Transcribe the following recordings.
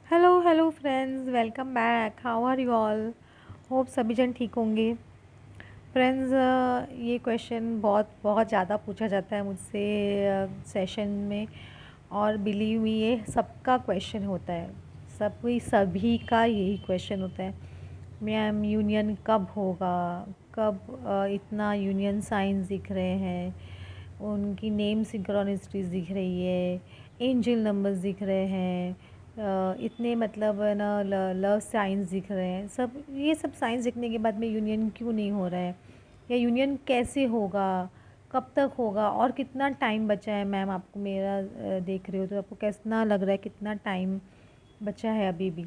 Hello hello friends, welcome back. How are you all? Hope सभी जन ठीक होंगे। फ्रेंड्स, ये क्वेश्चन बहुत बहुत ज़्यादा पूछा जाता है मुझसे सेशन में। और बिलीव मी, ये सबका क्वेश्चन होता है। सभी का यही क्वेश्चन होता है। मैम, यूनियन कब होगा? कब इतना यूनियन साइंस दिख रहे हैं, उनकी नेम सिंक्रोनिसिटीज़ दिख रही है, एंजल नंबर्स दिख रहे हैं, इतने मतलब है ना लव साइंस दिख रहे हैं। ये सब साइंस दिखने के बाद में यूनियन क्यों नहीं हो रहा है, या यूनियन कैसे होगा, कब तक होगा, और कितना टाइम बचा है? मैम, आपको मेरा देख रहे हो तो आपको कैसा लग रहा है, कितना टाइम बचा है अभी भी?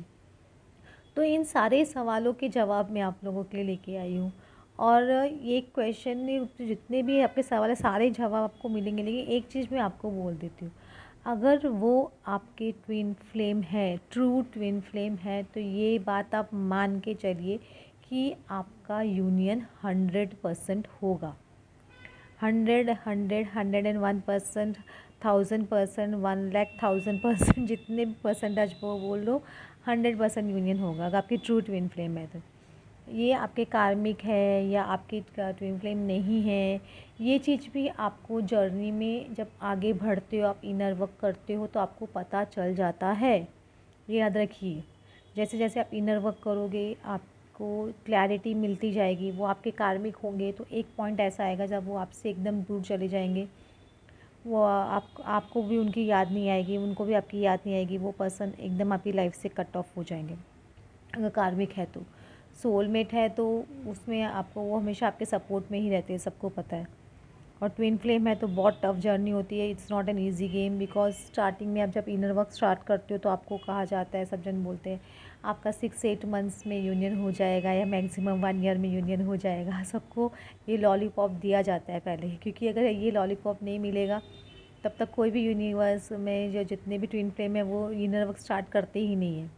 तो इन सारे सवालों के जवाब मैं आप लोगों के लिए लेके आई हूँ। और ये क्वेश्चन में जितने भी आपके सवाल है, सारे जवाब आपको मिलेंगे। लेकिन एक चीज़ मैं आपको बोल देती हूँ, अगर वो आपके ट्विन फ्लेम है, ट्रू ट्विन फ्लेम है, तो ये बात आप मान के चलिए कि आपका यूनियन 100% होगा। 100 101%, 1000%, 1,00,000%, जितने भी परसेंटेज वो बोल लो, 100% यूनियन होगा अगर आपकी ट्रू ट्विन फ्लेम है तो। ये आपके कार्मिक है या आपकी ट्विन फ्लेम नहीं है, ये चीज़ भी आपको जर्नी में जब आगे बढ़ते हो, आप इनर वर्क करते हो, तो आपको पता चल जाता है। ये याद रखिए, जैसे जैसे आप इनर वर्क करोगे आपको क्लैरिटी मिलती जाएगी। वो आपके कार्मिक होंगे तो एक पॉइंट ऐसा आएगा जब वो आपसे एकदम दूर चले जाएंगे। वो आपको भी उनकी याद नहीं आएगी, उनको भी आपकी याद नहीं आएगी। वो पर्सन एकदम आपकी लाइफ से कट ऑफ हो जाएंगे। अगर कार्मिक है तो, सोलमेट है तो उसमें आपको वो हमेशा आपके सपोर्ट में ही रहते हैं, सबको पता है। और ट्विन फ्लेम है तो बहुत टफ जर्नी होती है। It's not an easy game, because starting में आप जब इनर वर्क स्टार्ट करते हो तो आपको कहा जाता है, सब जन बोलते हैं आपका 6-8 मंथ्स में यूनियन हो जाएगा, या मैक्सिमम 1 ईयर में यूनियन हो जाएगा। सबको ये लॉलीपॉप दिया जाता है पहले, क्योंकि अगर ये लॉलीपॉप नहीं मिलेगा तब तक कोई भी यूनिवर्स में जो जितने भी ट्विन फ्लेम है वो इनर वर्क स्टार्ट करते ही नहीं है।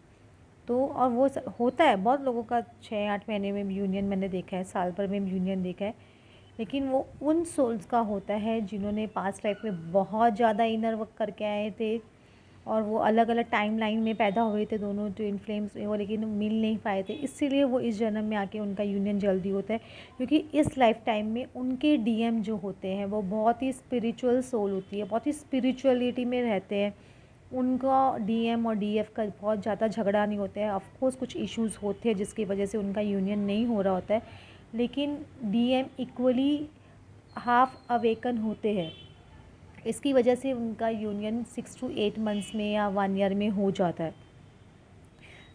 तो और वो होता है बहुत लोगों का, 6-8 महीने में भी यूनियन मैंने देखा है, साल भर में भी यूनियन देखा है। लेकिन वो उन सोल्स का होता है जिन्होंने पास्ट लाइफ में बहुत ज़्यादा इनर वर्क करके आए थे, और वो अलग अलग टाइम लाइन में पैदा हुए थे दोनों ट्विन फ्लेम्स, वो लेकिन मिल नहीं पाए थे। इसीलिए वो इस जन्म में आके उनका यूनियन जल्दी होता है, क्योंकि इस लाइफ टाइम में उनके डीएम जो होते हैं वो बहुत ही स्पिरिचुअल सोल होती है, बहुत ही स्पिरिचुअलिटी में रहते हैं। उनका डीएम और डीएफ का बहुत ज़्यादा झगड़ा नहीं होता है। ऑफकोर्स कुछ इश्यूज़ होते हैं जिसकी वजह से उनका यूनियन नहीं हो रहा होता है, लेकिन डीएम इक्वली हाफ अवेकन होते हैं। इसकी वजह से उनका यूनियन 6 to 8 मंथ्स में या 1 ईयर में हो जाता है।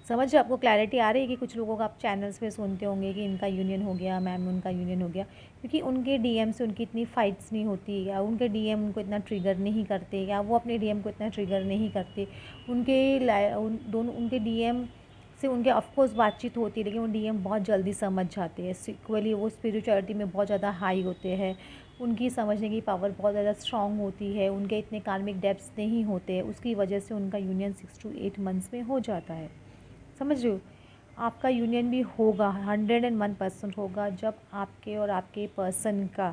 समझ रहे? आपको क्लैरिटी आ रही है कि कुछ लोगों का आप चैनल्स पे सुनते होंगे कि इनका यूनियन हो गया, मैम उनका यूनियन हो गया, क्योंकि उनके डीएम से उनकी इतनी फाइट्स नहीं होती, या उनके डीएम उनको इतना ट्रिगर नहीं करते, या वो अपने डीएम को इतना ट्रिगर नहीं करते। उनके डीएम से उनके ऑफकोर्स बातचीत होती है, लेकिन वो डीएम बहुत जल्दी समझ जाते हैं। इक्वली वो स्पिरिचुअलिटी में बहुत ज़्यादा हाई होते हैं, उनकी समझने की पावर बहुत ज़्यादा स्ट्रॉन्ग होती है, उनके इतने कार्मिक डेप्थ्स नहीं होते, उसकी वजह से उनका यूनियन 6 to 8 मंथ्स में हो जाता है। समझ रहे हो? आपका यूनियन भी होगा, 101% होगा, जब आपके और आपके पर्सन का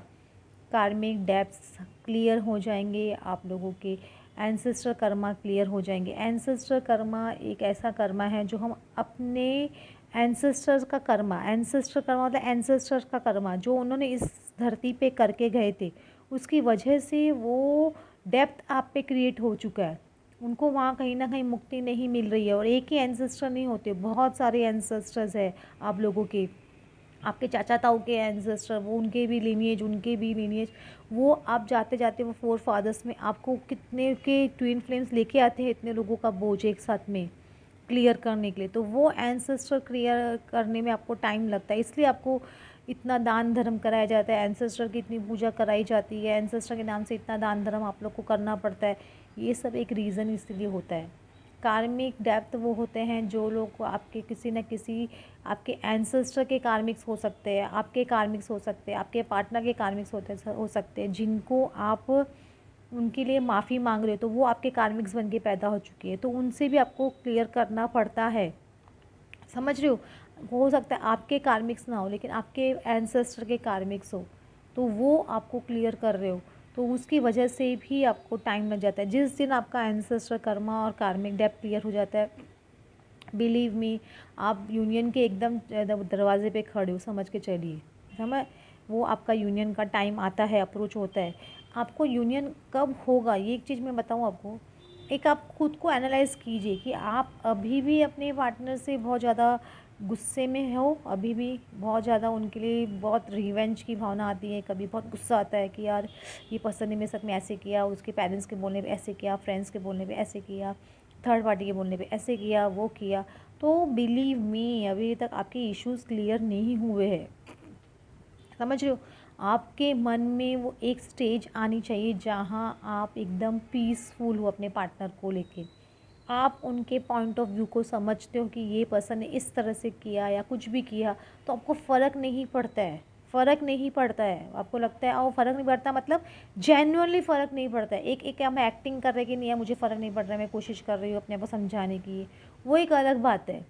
कार्मिक डेप्थ्स क्लियर हो जाएंगे, आप लोगों के एंसेस्टर कर्मा क्लियर हो जाएंगे। एंसेस्टर कर्मा एक ऐसा कर्मा है जो हम अपने एंसेस्टर्स का कर्मा, एंसेस्टर कर्मा मतलब एंसेस्टर्स का कर्मा जो उन्होंने इस धरती पे करके गए थे, उसकी वजह से वो डेप्थ आप पे क्रिएट हो चुका है। उनको वहाँ कहीं ना कहीं मुक्ति नहीं मिल रही है। और एक ही एंसेस्टर नहीं होते, बहुत सारे एंसेस्टर्स है आप लोगों के। आपके चाचा ताऊ के एंसेस्टर, वो उनके भी लीनिएज, उनके भी लीनिएज, वो आप जाते जाते वो 4 फादर्स में आपको कितने के ट्विन फ्लेम्स लेके आते हैं, इतने लोगों का बोझ एक साथ में क्लियर करने के लिए। तो वो एंसेस्टर क्लियर करने में आपको टाइम लगता है, इसलिए आपको इतना दान धर्म कराया जाता है, एंसेस्टर की इतनी पूजा कराई जाती है, एंसेस्टर के नाम से इतना दान धर्म आप लोग को करना पड़ता है। ये सब एक रीज़न इसलिए होता है। कार्मिक डेप्थ वो होते हैं जो लोग आपके किसी न किसी, आपके एंसेस्टर के कार्मिक्स हो सकते हैं, आपके कार्मिक्स हो सकते हैं, आपके पार्टनर के कार्मिक्स हो सकते हैं, जिनको आप उनके लिए माफ़ी मांग रहे हो, तो वो आपके कार्मिक्स बन के पैदा हो चुकी है, तो उनसे भी आपको क्लियर करना पड़ता है। समझ रहे हो सकता है आपके कार्मिक्स ना हो, लेकिन आपके एंसेस्टर के कार्मिक्स हो, तो वो आपको क्लियर कर रहे हो, तो उसकी वजह से भी आपको टाइम लग जाता है। जिस दिन आपका एंसेस्टर कर्मा और कार्मिक डेप्थ क्लियर हो जाता है, बिलीव मी, आप यूनियन के एकदम दरवाजे पे खड़े हो, समझ के चलिए। समझ, वो आपका यूनियन का टाइम आता है, अप्रोच होता है। आपको यूनियन कब होगा, ये एक चीज़ मैं बताऊँ आपको। एक आप खुद को एनालाइज़ कीजिए कि आप अभी भी अपने पार्टनर से बहुत ज़्यादा गुस्से में हो, अभी भी बहुत ज़्यादा उनके लिए बहुत रिवेंज की भावना आती है, कभी बहुत गुस्सा आता है कि यार ये पर्सन ने मेरे साथ में ऐसे किया, उसके पेरेंट्स के बोलने पे ऐसे किया, फ्रेंड्स के बोलने पे ऐसे किया, थर्ड पार्टी के बोलने पे ऐसे किया, वो किया। तो बिलीव मी, अभी तक आपके इश्यूज़ क्लियर नहीं हुए हैं। समझ रहे हो, आपके मन में वो एक स्टेज आनी चाहिए जहाँ आप एकदम पीसफुल हो अपने पार्टनर को लेके। आप उनके पॉइंट ऑफ व्यू को समझते हो कि ये पर्सन ने इस तरह से किया या कुछ भी किया, तो आपको फ़र्क नहीं पड़ता है। फ़र्क नहीं पड़ता है, आपको लगता है फ़र्क नहीं पड़ता, मतलब जेन्युइनली फ़र्क नहीं पड़ता है। एक हम एक्टिंग कर रहे हैं कि नहीं यार मुझे फ़र्क नहीं पड़ रहा है, मैं कोशिश कर रही हूँ अपने आप को समझाने की, वो एक अलग बात है।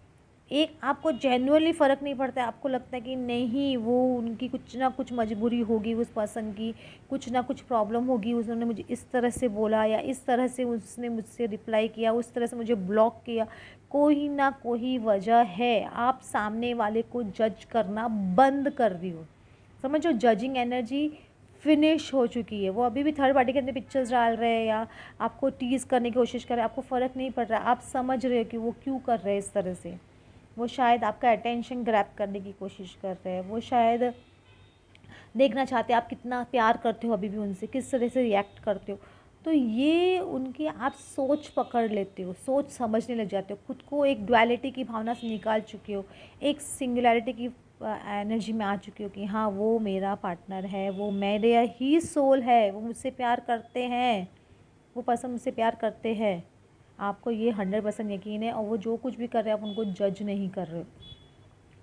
एक आपको जेन्युइनली फ़र्क नहीं पड़ता है, आपको लगता है कि नहीं वो उनकी कुछ ना कुछ मजबूरी होगी, उस पर्सन की कुछ ना कुछ प्रॉब्लम होगी, उसने मुझे इस तरह से बोला या इस तरह से उसने मुझसे रिप्लाई किया, उस तरह से मुझे ब्लॉक किया, कोई ना कोई वजह है। आप सामने वाले को जज करना बंद कर दी हो, समझो, जजिंग एनर्जी फिनिश हो चुकी है। वो अभी भी थर्ड पार्टी के अंदर पिक्चर्स डाल रहे हैं या आपको टीज़ करने की कोशिश कर रहे हैं, आपको फ़र्क नहीं पड़ रहा, आप समझ रहे हो कि वो क्यों कर रहे हैं इस तरह से। वो शायद आपका अटेंशन ग्रैब करने की कोशिश कर रहे हैं, वो शायद देखना चाहते हैं आप कितना प्यार करते हो अभी भी उनसे, किस तरह से रिएक्ट करते हो। तो ये उनकी आप सोच पकड़ लेते हो, सोच समझने लग जाते हो, खुद को एक डुअलिटी की भावना से निकाल चुके हो, एक सिंगुलैरिटी की एनर्जी में आ चुके हो कि हाँ वो मेरा पार्टनर है, वो मेरा ही सोल है, वो मुझसे प्यार करते हैं, वो पर्सन मुझसे प्यार करते हैं। आपको ये 100% यकीन है, और वो जो कुछ भी कर रहे हैं आप उनको जज नहीं कर रहे हो।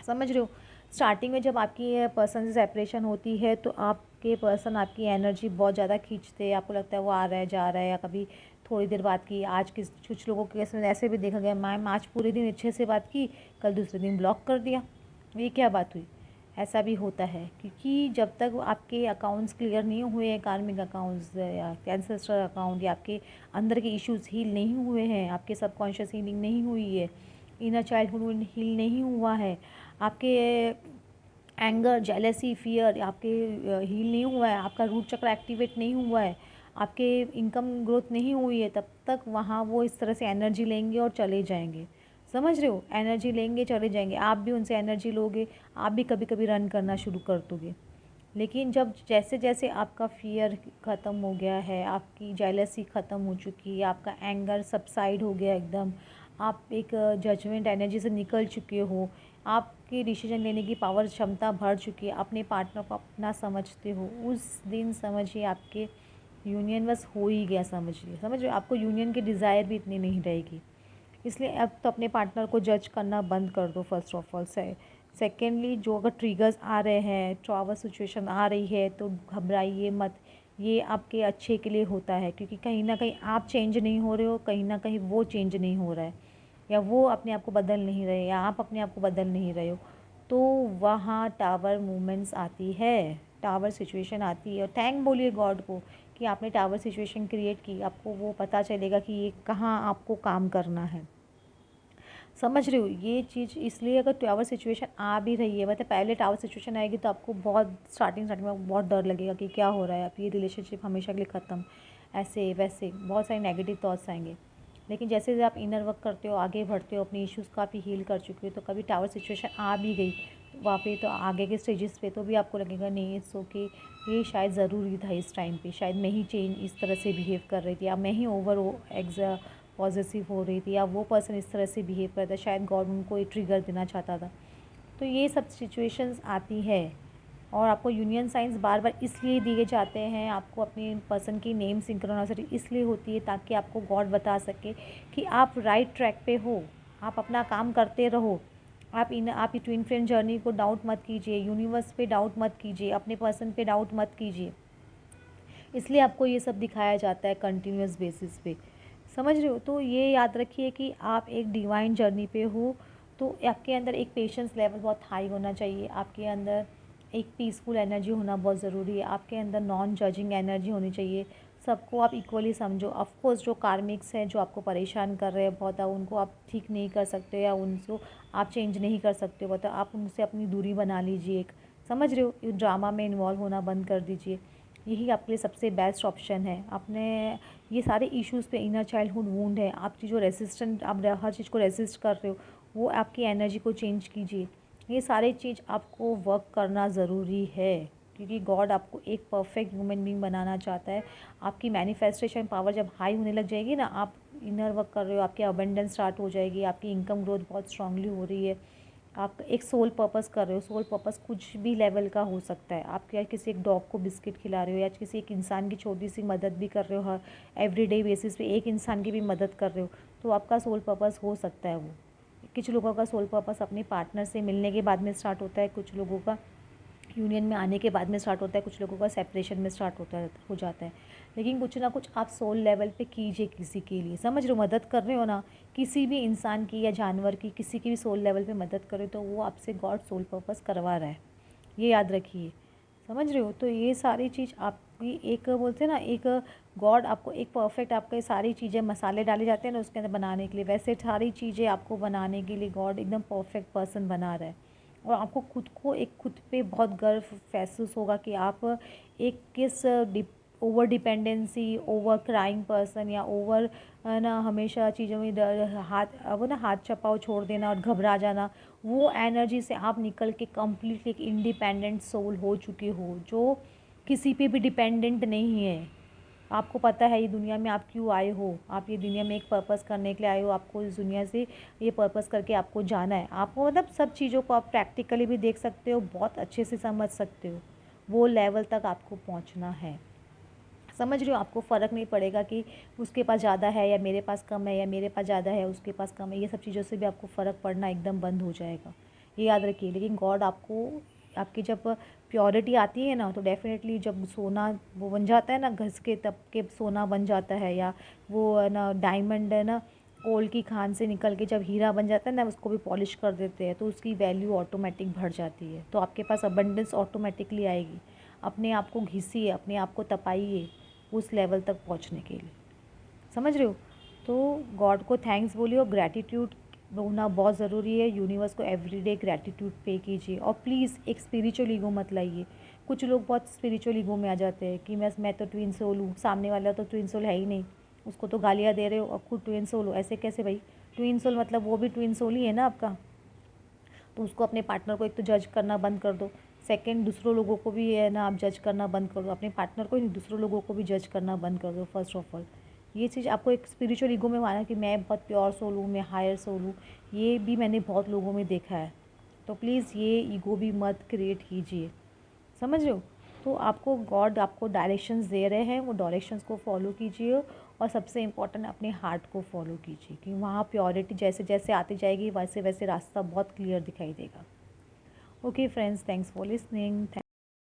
समझ रहे हो, स्टार्टिंग में जब आपकी पर्सन से सेपरेशन होती है तो आपके पर्सन आपकी एनर्जी बहुत ज़्यादा खींचते हैं, आपको लगता है वो आ रहा है जा रहा है, या कभी थोड़ी देर बात की। आज कुछ लोगों के केस में ऐसे भी देखा गया, मैम आज पूरे दिन अच्छे से बात की, कल दूसरे दिन ब्लॉक कर दिया, ये क्या बात हुई। ऐसा भी होता है, क्योंकि जब तक आपके अकाउंट्स क्लियर नहीं हुए हैं, कार्मिक अकाउंट्स या एंसेस्ट्रल अकाउंट, या आपके अंदर के इश्यूज़ हील नहीं हुए हैं, आपके सबकॉन्शियस हीलिंग नहीं हुई है, इनर चाइल्डहुड हील नहीं हुआ है, आपके एंगर, जेलसी, फियर आपके हील नहीं हुआ है, आपका रूट चक्र एक्टिवेट नहीं हुआ है, आपके इनकम ग्रोथ नहीं हुई है, तब तक वहाँ वो इस तरह से एनर्जी लेंगे और चले जाएंगे। समझ रहे हो, एनर्जी लेंगे चले जाएंगे, आप भी उनसे एनर्जी लोगे, आप भी कभी कभी रन करना शुरू कर दोगे। लेकिन जब जैसे जैसे आपका फियर ख़त्म हो गया है, आपकी जेलसी ख़त्म हो चुकी है, आपका एंगर सबसाइड हो गया एकदम, आप एक जजमेंट एनर्जी से निकल चुके हो, आपकी डिसीजन लेने की पावर क्षमता बढ़ चुकी है, अपने पार्टनर को अपना समझते हो, उस दिन समझिए आपके यूनियन बस हो ही गया। समझिए आपको यूनियन की डिज़ायर भी इतनी नहीं रहेगी। इसलिए अब तो अपने पार्टनर को जज करना बंद कर दो फर्स्ट ऑफ ऑल। सेकेंडली, जो अगर ट्रिगर्स आ रहे हैं, ट्रॉवर सिचुएशन आ रही है, तो घबराइए मत, ये आपके अच्छे के लिए होता है, क्योंकि कहीं ना कहीं आप चेंज नहीं हो रहे हो, कहीं ना कहीं वो चेंज नहीं हो रहा है, या वो अपने आप को बदल नहीं रहे, या आप अपने आप को बदल नहीं रहे हो। तो वहाँ टावर मूवमेंट्स आती है, टावर सिचुएशन आती है, और थैंक बोलिए गॉड को कि आपने टावर सिचुएशन क्रिएट की, आपको वो पता चलेगा कि ये कहाँ आपको काम करना है। समझ रहे हो, ये चीज़ इसलिए अगर टावर सिचुएशन आ भी रही है, मतलब पहले टावर सिचुएशन आएगी तो आपको बहुत स्टार्टिंग में बहुत डर लगेगा कि क्या हो रहा है, अब ये रिलेशनशिप हमेशा के लिए ख़त्म, ऐसे वैसे बहुत सारे नेगेटिव थॉट्स आएंगे। लेकिन जैसे जैसे आप इनर वर्क करते हो, आगे बढ़ते हो, अपने इश्यूज़ काफ़ी हील कर चुके हो, तो कभी टावर सिचुएशन आ भी गई वहाँ पे, तो आगे के स्टेजेस पे तो भी आपको लगेगा नहीं इट्स ओके, ये शायद ज़रूरी था इस टाइम पे, शायद मैं ही चेंज इस तरह से बिहेव कर रही थी, या मैं ही ओवर पॉजिटिव हो रही थी, या वो पर्सन इस तरह से बिहेव करता, शायद गॉड उनको एक ट्रिगर देना चाहता था। तो ये सब सिचुएशंस आती है, और आपको यूनियन साइंस बार बार इसलिए दिए जाते हैं, आपको अपने पर्सन की नेम सिंक्रोनासिटी इसलिए होती है ताकि आपको गॉड बता सके कि आप राइट ट्रैक पे हो, आप अपना काम करते रहो, आप ट्विन फ्लेम जर्नी को डाउट मत कीजिए, यूनिवर्स पे डाउट मत कीजिए, अपने पर्सन पे डाउट मत कीजिए। इसलिए आपको ये सब दिखाया जाता है कंटिन्यूस बेसिस पे। समझ रहे हो, तो ये याद रखिए कि आप एक डिवाइन जर्नी पे हो, तो आपके अंदर एक पेशेंस लेवल बहुत हाई होना चाहिए, आपके अंदर एक पीसफुल एनर्जी होना बहुत ज़रूरी है, आपके अंदर नॉन जजिंग एनर्जी होनी चाहिए, सबको आप इक्वली समझो। ऑफ कोर्स जो कार्मिक्स हैं, जो आपको परेशान कर रहे हैं बहुत, उनको आप ठीक नहीं कर सकते या उनको आप चेंज नहीं कर सकते हो, तो आप उनसे अपनी दूरी बना लीजिए एक, समझ रहे हो, ये ड्रामा में इन्वॉल्व होना बंद कर दीजिए। यही आपके लिए सबसे बेस्ट ऑप्शन है। आपने ये सारे इश्यूज़ पे इनर चाइल्डहुड वुंड है, आपकी जो रेसिस्टेंट, आप हर चीज़ को रेसिस्ट कर रहे हो, वो आपकी एनर्जी को चेंज कीजिए। ये सारी चीज़ आपको वर्क करना ज़रूरी है, क्योंकि गॉड आपको एक परफेक्ट ह्यूमन बीइंग बनाना चाहता है। आपकी मैनिफेस्टेशन पावर जब हाई होने लग जाएगी ना, आप इनर वर्क कर रहे हो, आपकी अबंडेंस स्टार्ट हो जाएगी, आपकी इनकम ग्रोथ बहुत स्ट्रांगली हो रही है, आप एक सोल पर्पस कर रहे हो। सोल पर्पस कुछ भी लेवल का हो सकता है। आप क्या किसी एक डॉग को बिस्किट खिला रहे हो, या किसी एक इंसान की छोटी सी मदद भी कर रहे हो, हर एवरीडे बेसिस पे एक इंसान की भी मदद कर रहे हो, तो आपका सोल पर्पस हो सकता है वो। कुछ लोगों का सोल पर्पस अपने पार्टनर से मिलने के बाद में स्टार्ट होता है, कुछ लोगों का यूनियन में आने के बाद में स्टार्ट होता है, कुछ लोगों का सेपरेशन में स्टार्ट हो जाता है। लेकिन कुछ ना कुछ आप सोल लेवल पे कीजिए किसी के लिए, समझ रहे हो, मदद कर रहे हो ना, किसी भी इंसान की या जानवर की, किसी की भी सोल लेवल पे मदद करो, तो वो आपसे गॉड सोल पर्पस करवा रहा है, ये याद रखिए, समझ रहे हो। तो ये सारी चीज़ आपकी एक, बोलते हैं ना, एक गॉड आपको एक परफेक्ट, आपके सारी चीज़ें मसाले डाले जाते हैं ना उसके अंदर बनाने के लिए, वैसे सारी चीज़ें आपको बनाने के लिए गॉड एकदम परफेक्ट पर्सन बना रहा है। और आपको खुद को एक, खुद पे बहुत गर्व महसूस होगा कि आप एक किस over dependency, over crying person, या ओवर ना हमेशा चीज़ों में वो ना हाथ चपाओ छोड़ देना और घबरा जाना, वो एनर्जी से आप निकल के कम्प्लीटली एक इंडिपेंडेंट सोल हो चुके हो, जो किसी पे भी डिपेंडेंट नहीं है। आपको पता है ये दुनिया में आप क्यों आए हो, आप ये दुनिया में एक पर्पस करने के लिए आए हो, आपको इस दुनिया से ये पर्पस करके आपको जाना है। आपको मतलब सब चीज़ों को आप प्रैक्टिकली भी देख सकते हो, बहुत अच्छे से समझ सकते हो, वो लेवल तक आपको पहुंचना है, समझ रहे हो। आपको फ़र्क नहीं पड़ेगा कि उसके पास ज़्यादा है या मेरे पास कम है, या मेरे पास ज़्यादा है उसके पास कम है, ये सब चीज़ों से भी आपको फ़र्क पड़ना एकदम बंद हो जाएगा, ये याद रखिए। लेकिन गॉड आपको, आपकी जब प्योरिटी आती है ना, तो डेफिनेटली जब सोना वो बन जाता है ना घस के, तब के सोना बन जाता है, या वो है ना डायमंड है ना, कोल की खान से निकल के जब हीरा बन जाता है ना, उसको भी पॉलिश कर देते हैं, तो उसकी वैल्यू ऑटोमेटिक बढ़ जाती है, तो आपके पास अबंडेंस ऑटोमेटिकली आएगी। अपने आप को घिसिए, अपने आप को तपाइए उस लेवल तक पहुंचने के लिए, समझ रहे हो। तो गॉड को थैंक्स बोलिए, और ग्रैटिट्यूड होना बहुत ज़रूरी है। यूनिवर्स को एवरीडे ग्रैटिट्यूड पे कीजिए, और प्लीज़ एक स्पिरिचुअल ईगो मत लाइए। कुछ लोग बहुत स्पिरिचुअल ईगो में आ जाते हैं कि मैं तो ट्विन सोल हूँ, सामने वाला तो ट्विन सोल है ही नहीं, उसको तो गालियाँ दे रहे हो और खुद ट्विन सोल हो, ऐसे कैसे भाई। ट्विन सोल मतलब वो भी ट्विन सोल ही है ना आपका, तो उसको, अपने पार्टनर को एक तो जज करना बंद कर दो, सेकंड दूसरों लोगों को भी है ना आप जज करना बंद कर दो, अपने पार्टनर को ही नहीं, दूसरों लोगों को भी जज करना बंद कर दो। फर्स्ट ऑफ ऑल ये चीज़ आपको एक स्पिरिचुअल ईगो में माना कि मैं बहुत प्योर सोल हूँ, मैं हायर सोल हूँ, ये भी मैंने बहुत लोगों में देखा है। तो प्लीज़ ये ईगो भी मत क्रिएट कीजिए, समझ रहे हो। तो आपको गॉड आपको डायरेक्शंस दे रहे हैं, वो डायरेक्शंस को फॉलो कीजिए, और सबसे इम्पॉर्टेंट अपने हार्ट को फॉलो कीजिए, कि वहाँ प्योरिटी जैसे जैसे आती जाएगी, वैसे वैसे रास्ता बहुत क्लियर दिखाई देगा। Okay friends, thanks for listening.